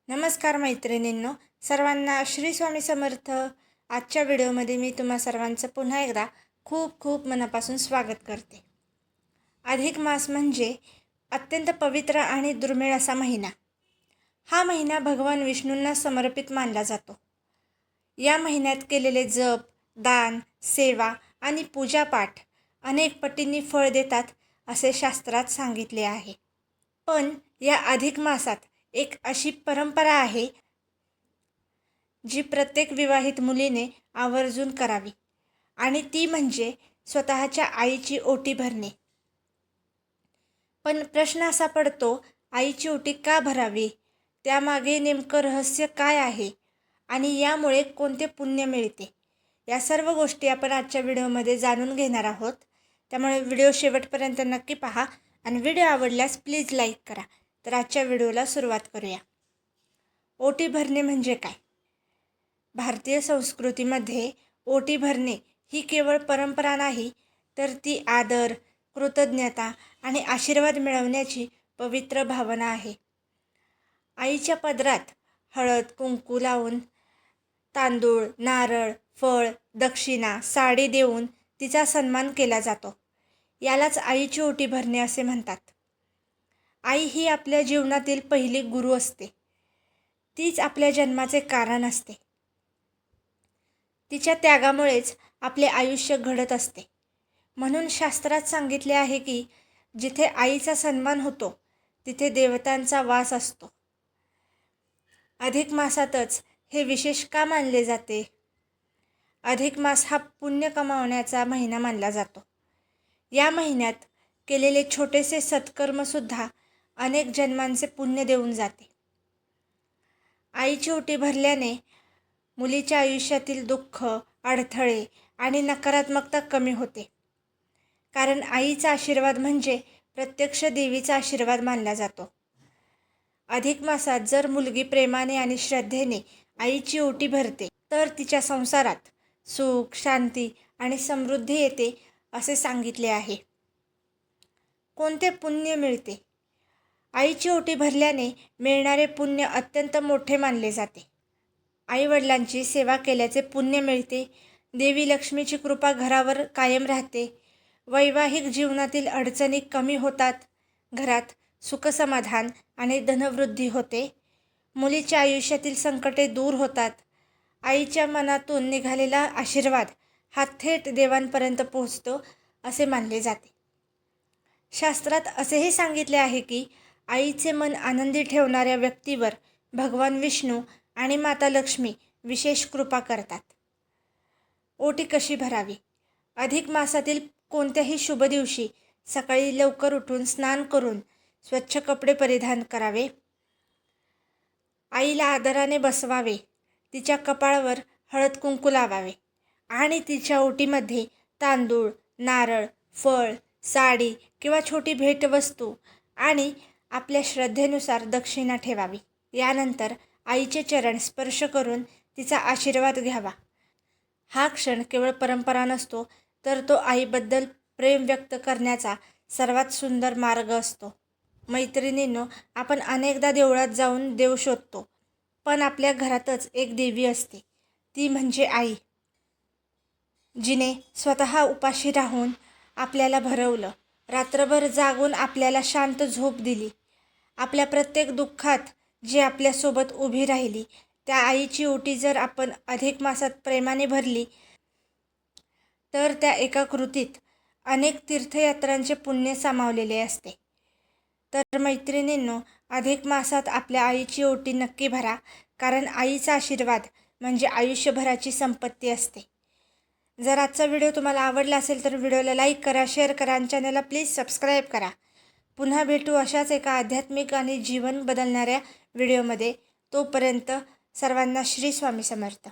नमस्कार मैत्रिणींनो, सर्वांना श्री स्वामी समर्थ. आजच्या व्हिडिओमध्ये मी तुम्हा सर्वांचं पुन्हा एकदा खूप खूप मनापासून स्वागत करते. अधिक मास म्हणजे अत्यंत पवित्र आणि दुर्मिळ असा महिना. हा महिना भगवान विष्णूंना समर्पित मानला जातो. या महिन्यात केलेले जप, दान, सेवा आणि पूजापाठ अनेक पटींनी फळ देतात असे शास्त्रात सांगितले आहे. पण या अधिक मासात एक अशी परंपरा आहे जी प्रत्येक विवाहित मुलीने आवर्जून करावी, आणि ती म्हणजे स्वतःच्या आईची ओटी भरणे. पण प्रश्न असा पडतो, आईची ओटी का भरावी? त्यामागे नेमकं रहस्य काय आहे आणि यामुळे कोणते पुण्य मिळते? या सर्व गोष्टी आपण आजच्या व्हिडिओमध्ये जाणून घेणार आहोत. त्यामुळे व्हिडिओ शेवटपर्यंत नक्की पहा आणि व्हिडिओ आवडल्यास प्लीज लाईक करा. तर आजच्या व्हिडिओला सुरुवात करूया. ओटी भरणे म्हणजे काय? भारतीय संस्कृतीमध्ये ओटी भरणे ही केवळ परंपरा नाही, तर ती आदर, कृतज्ञता आणि आशीर्वाद मिळवण्याची पवित्र भावना आहे. आईच्या पदरात हळद कुंकू लावून, तांदूळ, नारळ, फळ, दक्षिणा, साडी देऊन तिचा सन्मान केला जातो. यालाच आईची ओटी भरणे असे म्हणतात. आई ही आपल्या जीवनातील पहिली गुरु असते. तीच आपल्या जन्माचे कारण असते. तिच्या त्यागामुळेच आपले आयुष्य घडत असते. म्हणून शास्त्रात सांगितले आहे की जिथे आईचा सन्मान होतो तिथे देवतांचा वास असतो. अधिक मासातच हे विशेष का मानले जाते? अधिक मास हा पुण्य कमावण्याचा महिना मानला जातो. या महिन्यात केलेले छोटेसे सत्कर्मसुद्धा अनेक जन्मांचे पुण्य देऊन जाते. आईची ओटी भरल्याने मुलीच्या आयुष्यातील दुःख, अडथळे आणि नकारात्मकता कमी होते. कारण आईचा आशीर्वाद म्हणजे प्रत्यक्ष देवीचा आशीर्वाद मानला जातो. अधिक मासात जर मुलगी प्रेमाने आणि श्रद्धेने आईची ओटी भरते तर तिच्या संसारात सुख, शांती आणि समृद्धी येते असे सांगितले आहे. कोणते पुण्य मिळते? आईची ओटी भरल्याने मिळणारे पुण्य अत्यंत मोठे मानले जाते. आईवडिलांची सेवा केल्याचे पुण्य मिळते. देवी लक्ष्मीची कृपा घरावर कायम राहते. वैवाहिक जीवनातील अडचणी कमी होतात. घरात सुखसमाधान आणि धनवृद्धी होते. मुलीच्या आयुष्यातील संकटे दूर होतात. आईच्या मनातून निघालेला आशीर्वाद हा थेट देवांपर्यंत पोहोचतो असे मानले जाते. शास्त्रात असेही सांगितले आहे की आईचे मन आनंदी ठेवणाऱ्या व्यक्तीवर भगवान विष्णू आणि माता लक्ष्मी विशेष कृपा करतात. ओटी कशी भरावी? अधिक मासातील कोणत्याही शुभ दिवशी सकाळी लवकर उठून स्नान करून स्वच्छ कपडे परिधान करावे. आईला आदराने बसवावे. तिच्या कपाळावर हळद कुंकू लावावे आणि तिच्या ओटीमध्ये तांदूळ, नारळ, फळ, साडी किंवा छोटी भेटवस्तू आणि आपल्या श्रद्धेनुसार दक्षिणा ठेवावी. यानंतर आईचे चरण स्पर्श करून तिचा आशीर्वाद घ्यावा. हा क्षण केवळ परंपरा नसतो, तर तो आईबद्दल प्रेम व्यक्त करण्याचा सर्वात सुंदर मार्ग असतो. मैत्रिणींनो, आपण अनेकदा देवळात जाऊन देव शोधतो, पण आपल्या घरातच एक देवी असते, ती म्हणजे आई, जिने स्वतः उपाशी राहून आपल्याला भरवलं, रात्रभर जागून आपल्याला शांत झोप दिली. आपल्या प्रत्येक दुःखात जी आपल्यासोबत उभी राहिली, त्या आईची ओटी जर आपण अधिक मासात प्रेमाने भरली तर त्या एका कृतीत अनेक तीर्थयात्रांचे पुण्य सामावलेले असते. तर मैत्रिणींनो, अधिक मासात आपल्या आईची ओटी नक्की भरा, कारण आईचा आशीर्वाद म्हणजे आयुष्यभराची संपत्ती असते. जर आजचा व्हिडिओ तुम्हाला आवडला असेल तर व्हिडिओला लाईक करा, शेअर करा आणि चॅनलला प्लीज सबस्क्राईब करा. पुन्हा भेटू अशाच एका आध्यात्मिक आणि जीवन बदलणाऱ्या व्हिडिओमध्ये. तोपर्यंत सर्वांना श्री स्वामी समर्थ.